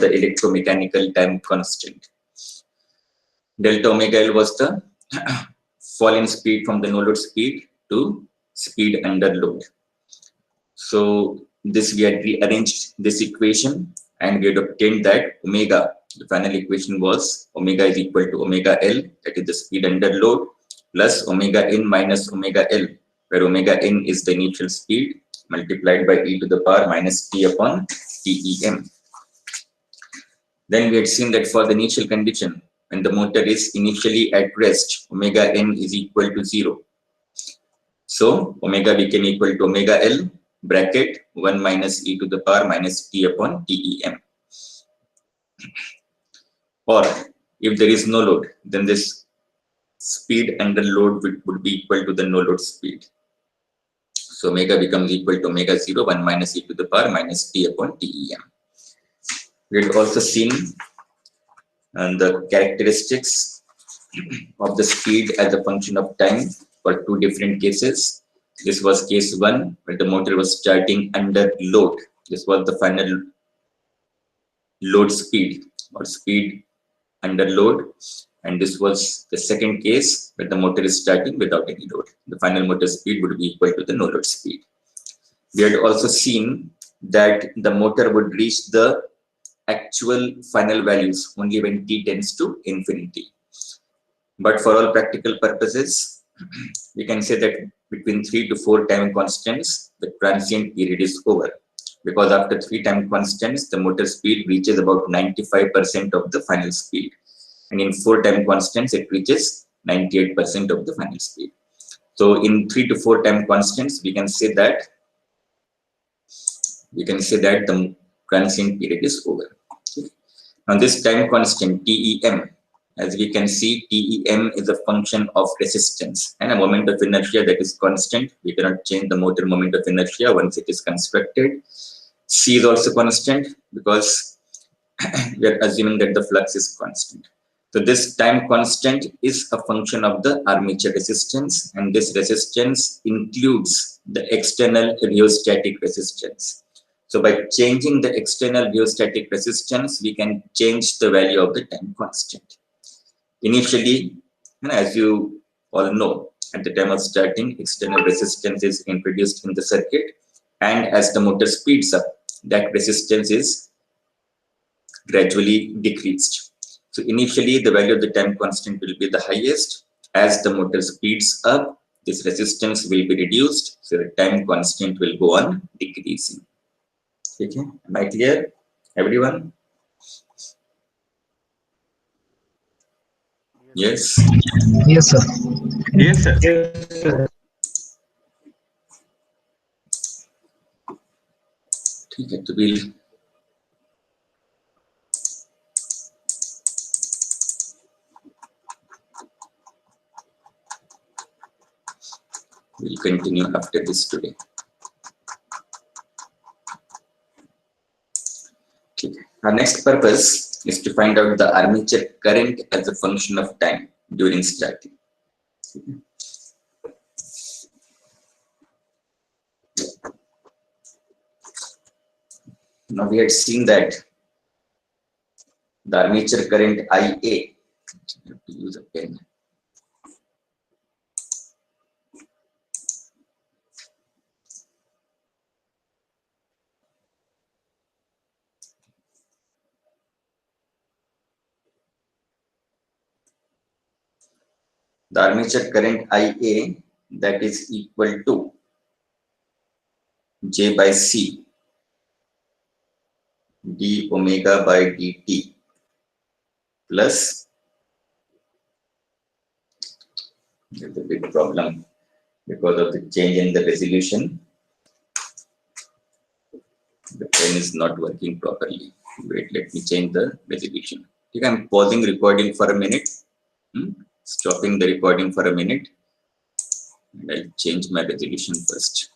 the electromechanical time constant. Delta omega L was the fall in speed from the no load speed to speed under load. So this we had rearranged this equation and we had obtained that omega, the final equation was omega is equal to omega L, that is the speed under load, plus omega n minus omega L, where omega n is the initial speed, multiplied by e to the power minus t upon TEM. Then we had seen that for the initial condition, when the motor is initially at rest, omega n is equal to 0. So omega became equal to omega L bracket 1 minus e to the power minus t upon TEM. Or if there is no load, then this speed under load would be equal to the no load speed. So omega becomes equal to omega 0, 1 minus e to the power minus t upon TEM. We had also seen the characteristics of the speed as a function of time for two different cases. This was case 1, where the motor was starting under load. This was the final load speed or speed under load. And this was the second case where the motor is starting without any load. The final motor speed would be equal to the no load speed. We had also seen that the motor would reach the actual final values only when t tends to infinity. But for all practical purposes, we can say that between 3 to 4 time constants, the transient period is over. Because after 3 time constants, the motor speed reaches about 95% of the final speed. And in 4 time constants, it reaches 98% of the final speed. So in 3 to 4 time constants, we can say that the transient period is over. Okay. Now this time constant TEM, as we can see, TEM is a function of resistance and a moment of inertia that is constant. We cannot change the motor moment of inertia once it is constructed. C is also constant because we are assuming that the flux is constant. So this time constant is a function of the armature resistance, and this resistance includes the external rheostatic resistance. So by changing the external rheostatic resistance, we can change the value of the time constant. Initially, as you all know, at the time of starting, external resistance is introduced in the circuit, and as the motor speeds up, that resistance is gradually decreased. So initially, the value of the time constant will be the highest. As the motor speeds up, this resistance will be reduced, so the time constant will go on decreasing. Okay, am I clear, everyone? Yes. Yes, sir. Yes, sir. Yes, sir. ठीक है, तो we'll continue after this today. Okay. Our next purpose is to find out the armature current as a function of time during starting. Okay. Now we had seen that the armature current IA, I have to use a pen. The armature current IA, that is equal to J by C d omega by dt plus, there's a big problem because of the change in the resolution. The pen is not working properly. Wait, let me change the resolution. Okay, I'm pausing recording for a minute. Stopping the recording for a minute. And I'll change my resolution first.